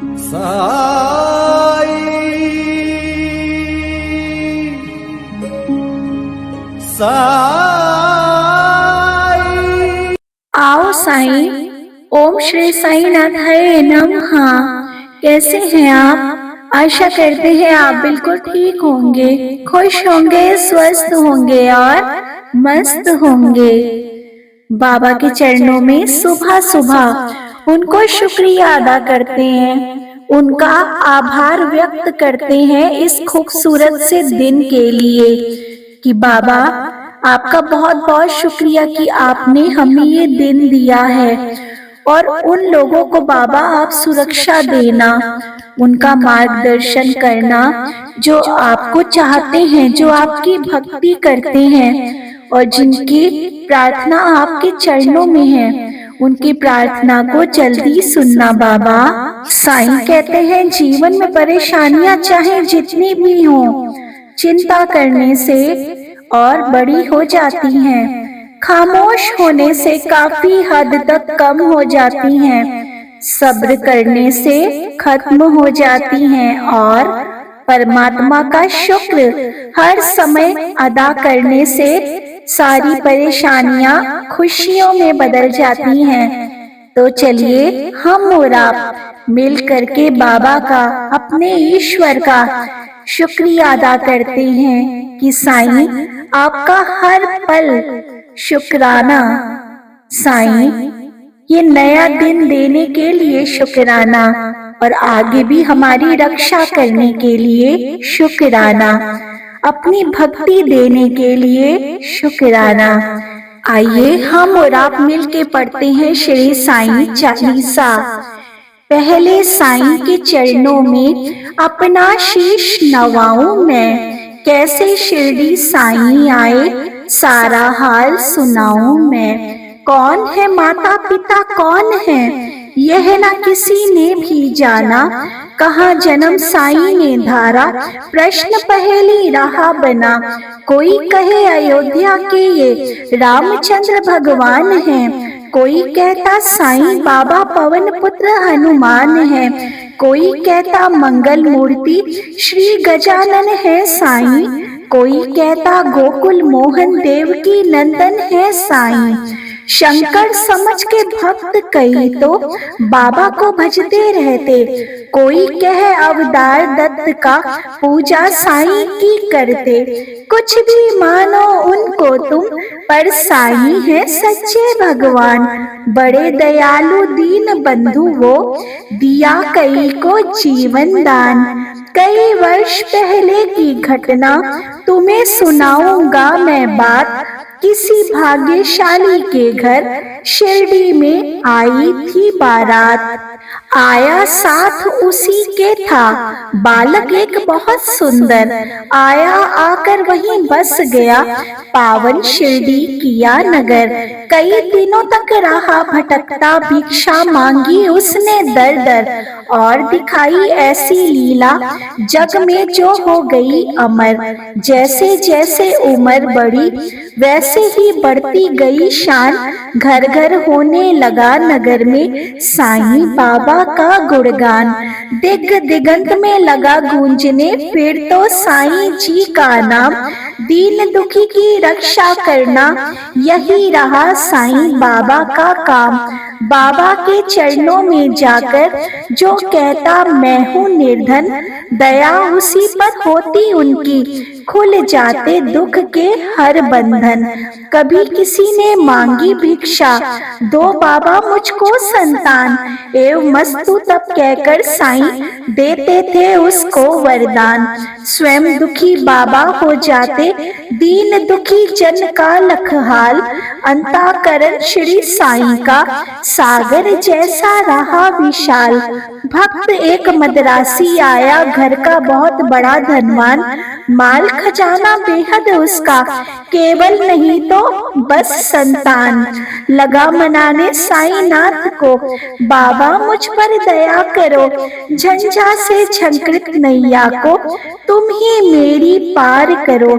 साई साई। आओ साईं। ओम श्री साईनाथाय नमः। कैसे हैं आप? आशा करते हैं आप बिल्कुल ठीक होंगे, खुश होंगे, स्वस्थ होंगे और मस्त होंगे। बाबा के चरणों में सुबह सुबह उनको शुक्रिया अदा करते हैं, उनका आभार व्यक्त करते हैं इस खूबसूरत से दिन के लिए कि बाबा आपका बहुत बहुत शुक्रिया कि आपने हमें ये दिन दिया है। और उन लोगों को बाबा आप सुरक्षा देना, उनका मार्गदर्शन करना जो आपको चाहते हैं, जो आपकी भक्ति करते हैं और जिनकी प्रार्थना आपके चरणों में है, उनकी प्रार्थना को जल्दी सुनना बाबा। साईं कहते हैं जीवन में परेशानियां चाहे जितनी भी हो, चिंता करने से और बड़ी हो जाती हैं, खामोश होने से काफी हद तक कम हो जाती हैं, सब्र करने से खत्म हो जाती हैं और परमात्मा का शुक्र हर समय अदा करने से सारी परेशानियां खुशियों में बदल जाती हैं। तो चलिए हम और आप मिल करके बाबा का, अपने ईश्वर का शुक्रिया अदा करते हैं कि साईं आपका हर पल शुक्राना। साईं ये नया दिन देने के लिए शुक्राना और आगे भी हमारी रक्षा करने के लिए शुक्राना, अपनी भक्ति देने के लिए शुक्राना। आइए हम और आप मिलके पढ़ते हैं श्री साईं चालीसा। पहले साईं के चरणों में अपना शीश नवाऊं मैं, कैसे शिरडी साईं आए सारा हाल सुनाऊं मैं। कौन है माता पिता कौन है यह न किसी ने भी जाना, कहाँ जन्म साईं ने धारा प्रश्न पहेली रहा बना। कोई कहे अयोध्या के ये रामचंद्र भगवान हैं, कोई कहता साईं बाबा पवन पुत्र हनुमान है, कोई कहता मंगल मूर्ति श्री गजानन है साईं, कोई कहता गोकुल मोहन देवकी नंदन है साईं। शंकर समझ के भक्त कई तो बाबा को भजते रहते, कोई कहे अवतार दत्त का पूजा साईं की करते। कुछ भी मानो उनको तुम पर साईं है सच्चे भगवान, बड़े दयालु दीन बंधु वो दिया कई को जीवन दान। कई वर्ष पहले की घटना तुम्हें सुनाऊंगा मैं बात, किसी भाग्यशाली के घर शिरडी में आई थी बारात। आया साथ उसी के था बालक एक बहुत सुंदर, आया आकर वहीं बस गया पावन शिरडी किया नगर। कई दिनों तक रहा भटकता भिक्षा मांगी उसने दर दर, और दिखाई ऐसी लीला जग में जो हो गई अमर। जैसे जैसे उम्र बढ़ी वैसे ही बढ़ती गई शान, घर घर होने लगा नगर में साईं बाबा का गुणगान। दिग दिगंत में लगा गूंजने फिर तो साईं जी का नाम, दीन दुखी की रक्षा करना यही रहा साईं बाबा का काम। बाबा के चरणों में जाकर जो कहता मैं हूँ निर्धन, दया उसी पर होती उनकी, खुल जाते दुख के हर बंधन। कभी किसी ने मांगी भिक्षा दो बाबा मुझको संतान, एवं मस्तु तब कहकर साईं देते थे उसको वरदान। स्वयं दुखी बाबा हो जाते दीन दुखी जन का लखहाल, अंताकरण श्री साईं का सागर जैसा रहा विशाल। भक्त एक मद्रासी आया घर का बहुत बड़ा धनवान, माल खजाना बेहद उसका केवल नहीं नहीं तो बस संतान। लगा मनाने साईनाथ को, बाबा मुझ पर दया करो, झंझा से झंकृत नैया को तुम ही मेरी पार करो।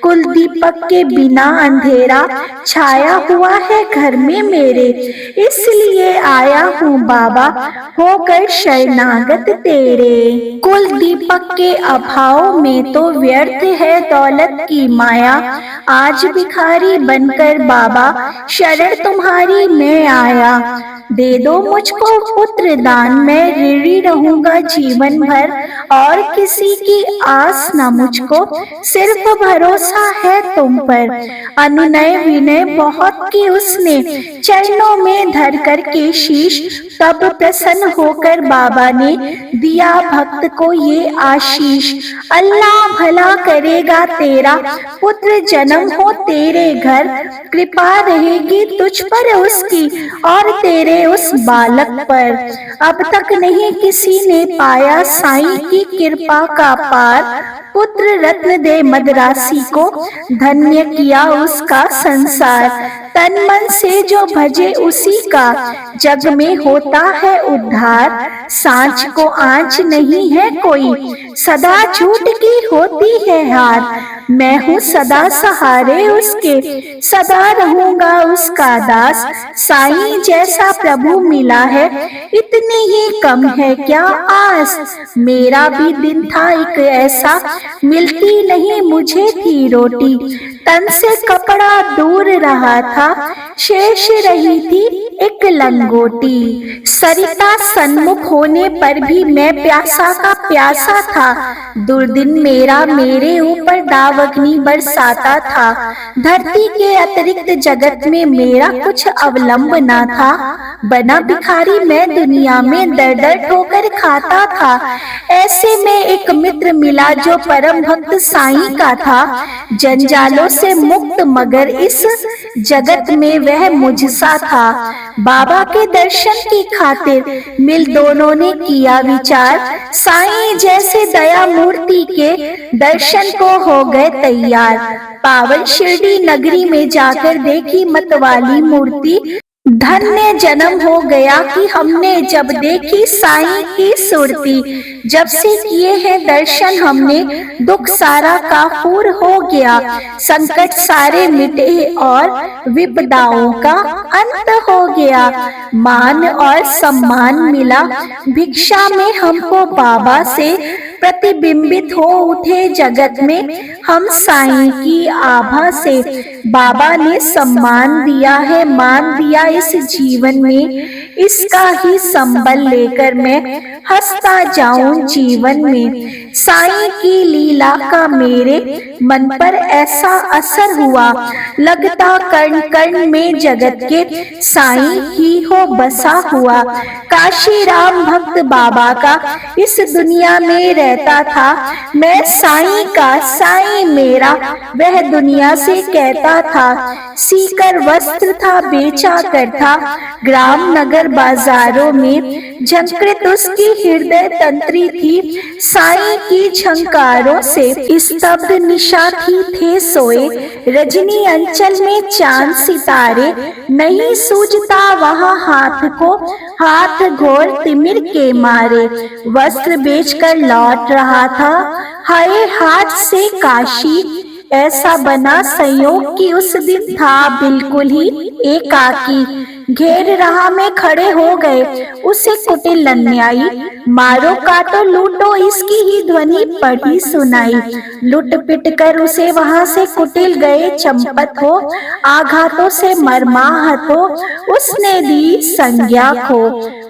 कुल दीपक के बिना अंधेरा छाया हुआ है घर में मेरे, इसलिए आया हूँ बाबा होकर शरणागत तेरे। कुल दीपक के अभाव में तो व्यर्थ है दौलत की माया, आज भिखारी बनकर बाबा शरण तुम्हारी मैं आया। दे दो मुझको पुत्र दान, मैं ऋणी रहूंगा जीवन भर, और किसी की आस न मुझको, सिर्फ भरोसा है तुम पर। अनुनय विनय बहुत की उसने, चरणों में धर कर के शीश, तब प्रसन्न होकर बाबा ने दिया भक्त को ये आशीष। अल्लाह भला करेगा तेरा, पुत्र जन्म हो तेरे घर, कृपा रहेगी तुझ पर उसकी और तेरे उस बालक पर। अब तक नहीं किसी ने पाया साईं की कृपा का पार, पुत्र रत्न दे मदरासी को, धन्य किया उसका संसार। तन मन से जो भजे उसी का, जग में होता है उद्धार। सांच को आँच नहीं है कोई, सदा झूठ की होती है हार। मैं हूँ सदा सहारे उसके, सदा रहूंगा उसका दास। साईं जैसा प्रभु मिला है, इतनी ही कम है क्या आस। मेरा भी दिन था एक ऐसा, मिलती नहीं मुझे थी रोटी, तन से कपड़ा दूर रहा था, शेष रही थी एक लंगोटी। सरिता सन्मुख होने पर भी मैं प्यासा का प्यासा था, दुर्दिन मेरा मेरे ऊपर दावग्नि बरसाता था। धरती के अतिरिक्त जगत में मेरा कुछ अवलंब ना था, बना भिखारी मैं दुनिया में दर दर ठोकर खाता था। ऐसे में एक मित्र मिला जो परम भक्त साईं का था, जंजालों से मुक्त मगर इस जगत में वह मुझसा था। बाबा के दर्शन की खातिर मिल दोनों ने किया विचार, साईं जैसे दया मूर्ति के दर्शन को हो गए तैयार। पावन शिरडी नगरी में जाकर देखी मतवाली मूर्ति, धन्य जन्म हो गया कि हमने जब देखी साईं की सुरती। जब से किए हैं दर्शन हमने, दुख सारा काफूर हो गया, संकट सारे मिटे और विपदाओं का अंत हो गया। मान और सम्मान मिला भिक्षा में हमको बाबा से, प्रतिबिंबित हो उठे जगत में हम साईं की आभा से। बाबा ने सम्मान दिया है, मान दिया इस जीवन में, इसका ही संबल लेकर मैं हंसता जाऊं जीवन में। साईं की लीला का मेरे मन पर ऐसा असर हुआ, लगता कण कण में जगत के साईं ही हो बसा हुआ। काशी राम भक्त बाबा का इस दुनिया में रहता था, मैं साईं का साईं मेरा वह दुनिया से कहता था। सीकर वस्त्र था बेचा करता, ग्राम नगर बाजारों में झंकृत उसकी हृदय तंत्री थी, साईं की झंकारों से स्तब्ध निशा थी थे सोए। रजनी अंचल में चांद सितारे, नहीं सूझता वहाँ हाथ को, हाथ घोर तिमिर के मारे। वस्त्र बेचकर लौट रहा था, हाय हाथ से काशी, ऐसा बना संयोग कि उस दिन था बिल्कुल ही एकाकी। घेर राह में खड़े हो गए उसे कुटिल अन्यायी, मारो काटो लूटो इसकी ही ध्वनि पड़ी सुनाई। लुट पिट कर उसे वहां से कुटिल गए चंपत हो, आघातों से मरमाहत हो उसने दी संज्ञा को।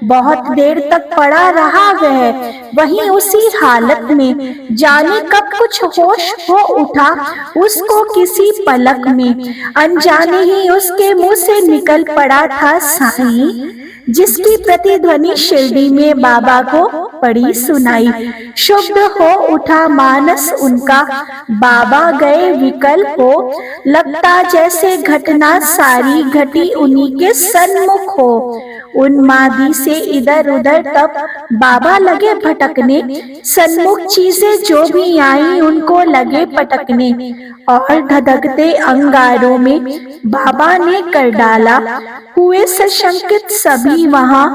बहुत देर तक पड़ा रहा वह वहीं उसी हालत में, जाने कब कुछ होश हो उठा उसको किसी पलक में। अनजाने ही उसके मुंह से निकल पड़ा था साईं, जिसकी प्रतिध्वनि शिरडी में बाबा को पड़ी सुनाई। शुद्ध हो उठा मानस उनका, बाबा गए विकल हो, लगता जैसे घटना सारी घटी उन्हीं के सन्मुख हो। उन्मादी से इधर उधर तब बाबा लगे भटकने, सन्मुख चीजें जो भी आई उनको लगे पटकने। और धधकते अंगारों में बाबा ने कर डाला, हुए सशंकित सभी वहां,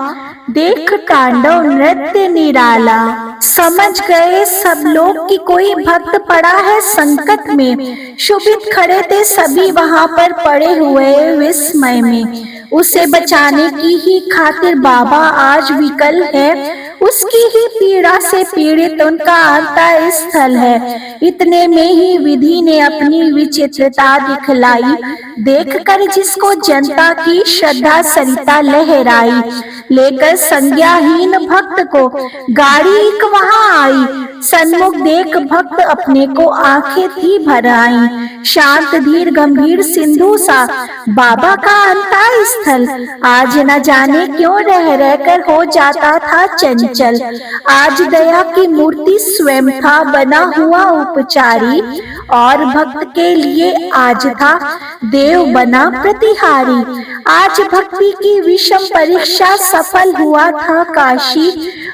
देख तांडव नृत्य निराला। समझ गए सब लोग कि कोई भक्त पड़ा है संकट में, शुभित खड़े थे सभी वहां पर पड़े हुए विस्मय में। उसे बचाने की ही खातिर बाबा आज विकल है, उसकी ही पीड़ा से पीड़ित उनका अंतः स्थल है। इतने में ही विधि ने अपनी विचित्रता दिखलाई, देखकर जिसको जनता की श्रद्धा सरिता लहराई। लेकर संज्ञाहीन भक्त को गाड़ी एक वहां आई, सन्मुख देख भक्त अपने को आंखें थी भर आई। शांत धीर गंभीर सिंधु सा बाबा का अंतः स्थल, आज न जाने क्यों रह रहकर हो जाता था चंचल। आज दया की मूर्ति स्वयं था बना हुआ उपचारी, और भक्त के लिए आज था देव बना प्रतिहारी। आज भक्ति की विषम परीक्षा सफल हुआ था काशी,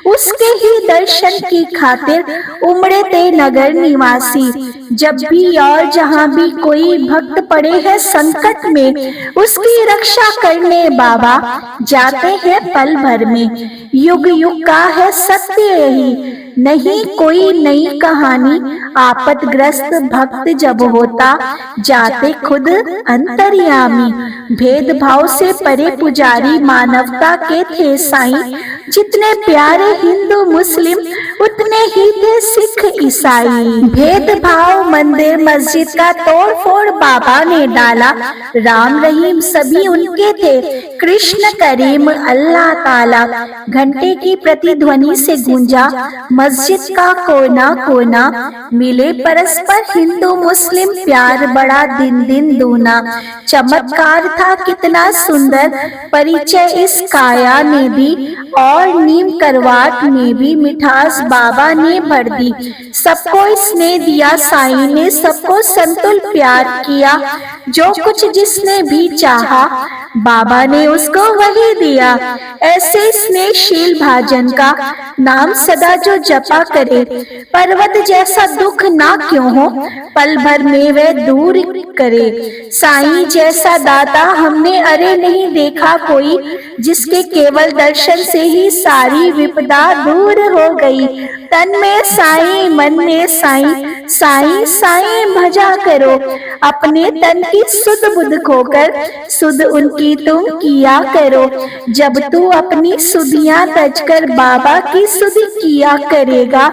उसके ही दर्शन की खातिर उमड़े थे नगर निवासी। जब भी और जहाँ भी कोई भक्त पड़े है संकट में, उसकी रक्षा करने बाबा जाते हैं पल भर में। युग युग का है सत्य यही, नहीं कोई नई कहानी। आपतग्रस्त भक्त जब होता, जाते खुद अंतर्यामी। भेदभाव से परे पुजारी मानवता के थे साईं, जितने प्यारे हिंदू मुस्लिम उतने ही थे सिख ईसाई। भेदभाव मंदिर मस्जिद का तोड़ फोड़ बाबा ने डाला, राम रहीम सभी उनके थे, कृष्ण करीम अल्लाह ताला। घंटे की प्रतिध्वनि से गूंजा मस्जिद का कोना कोना, मिले परस्पर हिंदू मुस्लिम प्यार बड़ा दिन दिन दूना। चमत्कार था कितना सुंदर परिचय इस काया ने दी, और नीम करवाट में भी मिठास बाबा ने भर दी। सबको स्नेह दिया साईं ने, सबको संतुल प्यार किया, जो कुछ जिसने भी चाहा बाबा ने उसको वही दिया। ऐसे स्नेहशील भाजन का नाम सदा जो जपा करे, पर्वत जैसा दुख ना क्यों हो, पल भर में वह दूर करे। साईं जैसा दाता हमने अरे नहीं देखा कोई, जिसके केवल दर्शन से ही सारी विपदा दूर हो गई। तन में साईं मन में साईं, साईं साईं भजा करो, अपने तन की सुध बुध खोकर सुध उनकी तुम किया करो। जब तू अपनी सुधियां तजकर बाबा की सुध किया करेगा,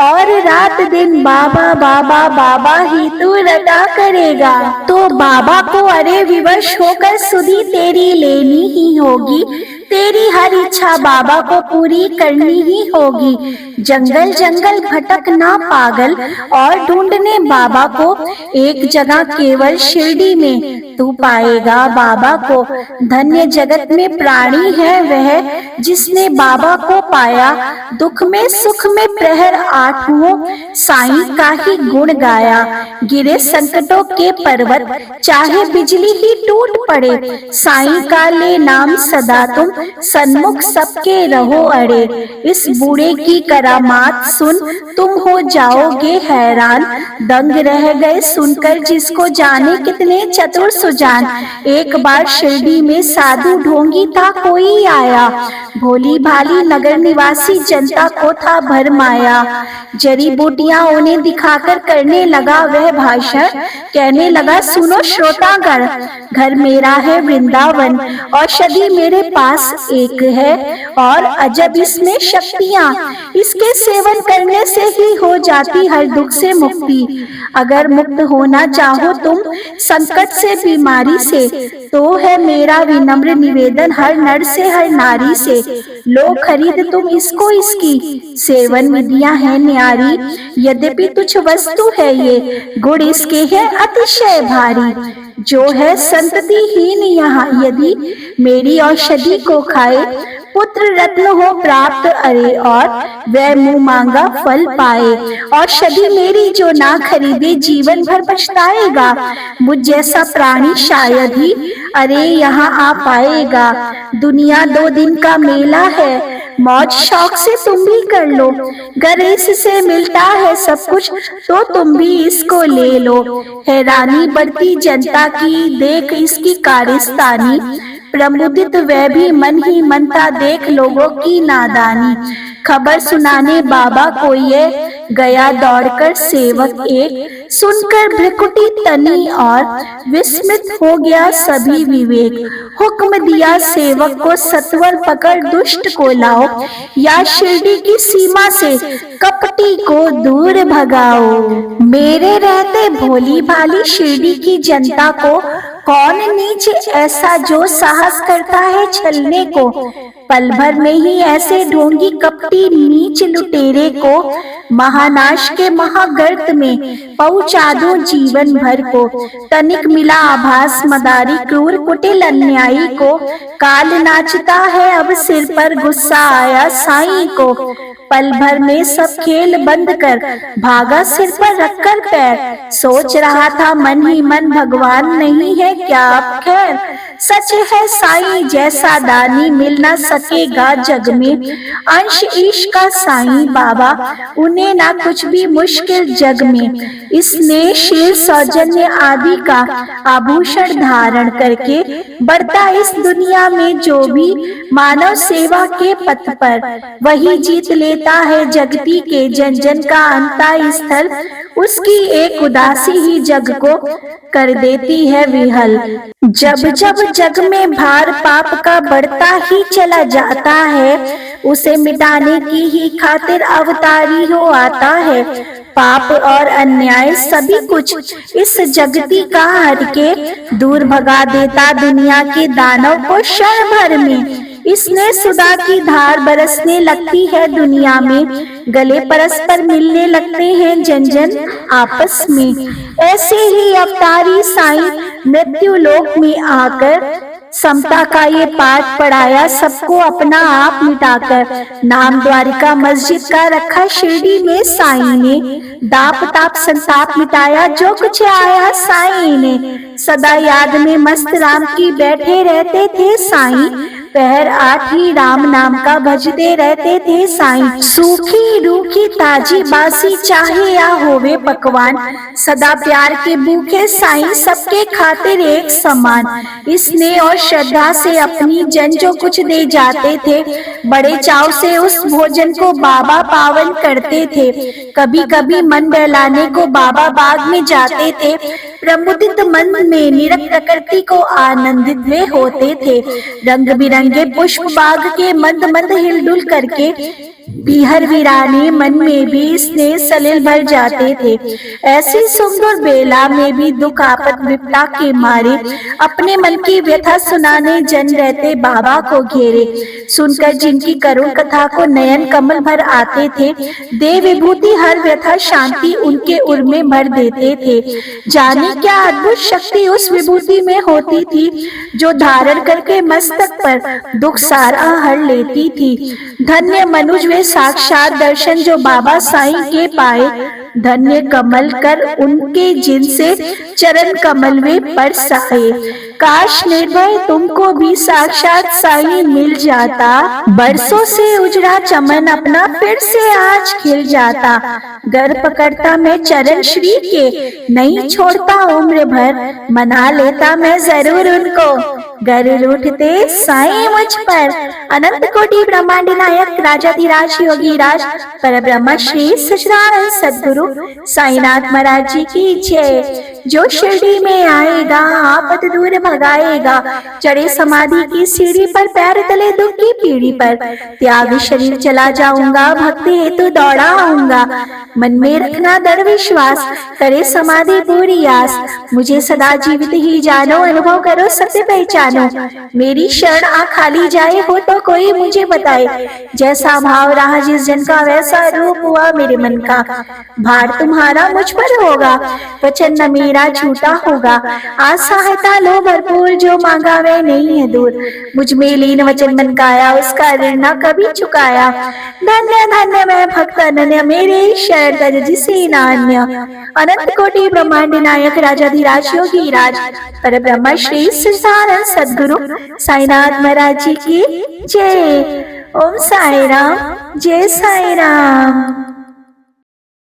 और रात दिन बाबा बाबा बाबा ही तू रटा करेगा, तो बाबा को अरे विवश होकर सुधी तेरी लेनी ही होगी। तेरी हर इच्छा बाबा को पूरी करनी ही होगी। जंगल जंगल भटकना पागल, और ढूंढने बाबा को एक जगह केवल शिरडी में तू पाएगा बाबा को। धन्य जगत में प्राणी है वह, जिसने बाबा को पाया। दुख में सुख में प्रहर आठों, साईं का ही गुण गाया। गिरे संकटों के पर्वत, चाहे बिजली ही टूट पड़े, साईं का ले नाम सदा तुम, सन्मुख सबके रहो अड़े। इस बूढ़े की करामात सुन तुम हो जाओगे हैरान, दंग रह गए सुनकर जिसको जाने कितने चतुर सुजान। एक बार शिरडी में साधु ढोंगी था कोई आया, भोली भाली नगर निवासी जनता को था भरमाया। जड़ी बूटियां उन्हें दिखाकर करने लगा वह भाषण, कहने लगा सुनो श्रोतागण, घर मेरा है वृंदावन, औषधि मेरे पास एक है, और अजब इसमें शक्तियाँ, इसके सेवन करने से ही हो जाती हर दुख से मुक्ति। अगर मुक्त होना चाहो तुम संकट से बीमारी से, तो है मेरा विनम्र निवेदन हर नर से हर नारी से, लो खरीद तुम इसको इसकी सेवन विधियां है न्यारी। यद्यपि तुच्छ वस्तु है ये, गुण इसके है अतिशय भारी। जो है संततिहीन यहाँ यदि मेरी औषधि को खाए, पुत्र रत्न हो प्राप्त अरे और वह मुंह मांगा फल पाए। औषधि मेरी जो ना खरीदे जीवन भर पछताएगा। मुझ जैसा प्राणी शायद ही अरे यहाँ आ पाएगा। दुनिया 2 दिन का मेला है, मौज शौक से तुम भी कर लो। गर इससे मिलता है सब कुछ तो तुम भी इसको ले लो। हैरानी बढ़ती जनता की देख इसकी कारिस्तानी। प्रमुदित वह भी मन ही मन था देख लोगों की नादानी। खबर सुनाने बाबा को ये गया दौड़कर सेवक एक। सुनकर भ्रिकुटी तनी और विस्मित हो गया सभी विवेक। हुक्म दिया सेवक को सत्वर पकड़ दुष्ट को लाओ। या शिरडी की सीमा से कपटी को दूर भगाओ। मेरे रहते भोली भाली शिरडी की जनता को कौन नीच ऐसा जो साहस करता है छलने को। पल भर में ही ऐसे ढोंगी कपटी नीच लुटेरे को महानाश के महागर्त में पहुंचा दो जीवन भर को। तनिक मिला आभास मदारी क्रूर कुटिल अन्यायी को। काल नाचता है अब सिर पर गुस्सा आया साईं को। पल भर में सब खेल बंद कर भागा सिर पर रखकर पैर। सोच रहा था मन ही मन भगवान नहीं है क्या अब खैर। सच है साईं जैसा दानी मिल न सकेगा जग में। अंश ईश का साईं बाबा उन्हें ना कुछ भी मुश्किल जग में। इसने शील सौजन्य आदि का आभूषण धारण करके बढ़ता इस दुनिया में जो भी मानव सेवा के पथ पर वही जीत लेता है जगती के जन जन का अंता स्थल। उसकी एक उदासी ही जग को कर देती है विहल। जब जब जग में भार पाप का बढ़ता ही चला जाता है उसे मिटाने की ही खातिर अवतारी हो आता है। पाप और अन्याय सभी कुछ इस जगती का हर के दूर भगा देता दुनिया के दानव को क्षण भर में। इसने सुधा की धार बरसने लगती है दुनिया में। गले परस्पर मिलने लगते हैं जन जन आपस में। ऐसे ही अवतारी साईं मृत्यु लोक में आकर समता का ये पाठ पढ़ाया सबको अपना आप मिटाकर। नाम द्वारिका मस्जिद का रखा शिरडी में साईं ने। दाप ताप संताप मिटाया जो कुछ आया साईं ने। सदा याद में मस्त राम की बैठे रहते थे साईं। पहर 8 ही राम नाम का भजते रहते थे साईं। सूखी रूखी ताजी बासी चाहे या होवे पकवान सदा प्यार के भूखे साईं सबके खातिर एक समान। स्नेह और श्रद्धा से अपनी जन जो कुछ दे जाते थे बड़े चाव से उस भोजन को बाबा पावन करते थे। कभी कभी मन बहलाने को बाबा बाग में जाते थे। प्रमुदित मन में निरख प्रकृति को आनंदित वे होते थे। रंग बिरंगे पुष्प बाग के मंद मंद हिलडुल करके बिहर वीराने मन में भी स्नेह सलिल भर जाते थे। ऐसी सुंदर बेला में भी दुख आपद विपदा के मारे अपने मन की व्यथा सुनाने जन रहते बाबा को घेरे। सुनकर जिनकी करुण कथा को नयन कमल भर आते थे देव विभूति हर व्यथा शांति उनके उर में भर देते थे। जाने क्या अद्भुत शक्ति उस विभूति में होती थी जो धारण करके मस्तक पर दुख सारा हर लेती थी। धन्य मनुज वे साक्षात दर्शन जो बाबा साईं के पाए। धन्य कमल कर उनके जिनसे चरण कमल वे बरसाए। काश निर्भय तुमको भी साक्षात साईं मिल जाता। बरसों से उजड़ा चमन अपना फिर से आज खिल जाता। गर पकड़ता मैं चरण श्री के नहीं छोड़ता उम्र भर। मना लेता मैं जरूर उनको गर उठते साईं मुझ पर। अनंत कोटि ब्रह्मांड नायक राजाधिराज योगी राज पर ब्रह्म श्री सच्चिदानंद सद्गुरु साईनाथ महाराज जी की जय। जो शिरडी में आएगा आपद दूर भगाएगा। चढ़े समाधि की सीढ़ी पर पैर तले दुख की पीढ़ी पर। त्याग शरीर चला जाऊंगा भक्ति हेतु दौड़ा आऊंगा। मन में रखना दृढ़ विश्वास करे समाधि पूरी आस। मुझे सदा जीवित ही जानो अनुभव करो सत्य पहचानो। मेरी शरण आ खाली जाए हो तो कोई मुझे बताए। जैसा भाव रहा जिस जन का वैसा रूप हुआ मेरे मन का। भार तुम्हारा मुझ पर होगा वचन न मेरा झूठा होगा। आज सहायता लो भरपूर, जो मांगा वह नहीं है दूर। मुझ में लीन वचन मन गाया, उसका ऋण न कभी चुकाया। धन्य धन्य मैं भक्त अनन्य, मेरे शरण तज जिसे नान्य। अनंत कोटि ब्रह्मांड नायक, राजाधिराज योगी राज, पर ब्रह्म श्री सच्चिदानंद सद्गुरु साईनाथ महाराज जी की जय। ओम साई राम, जय साई राम।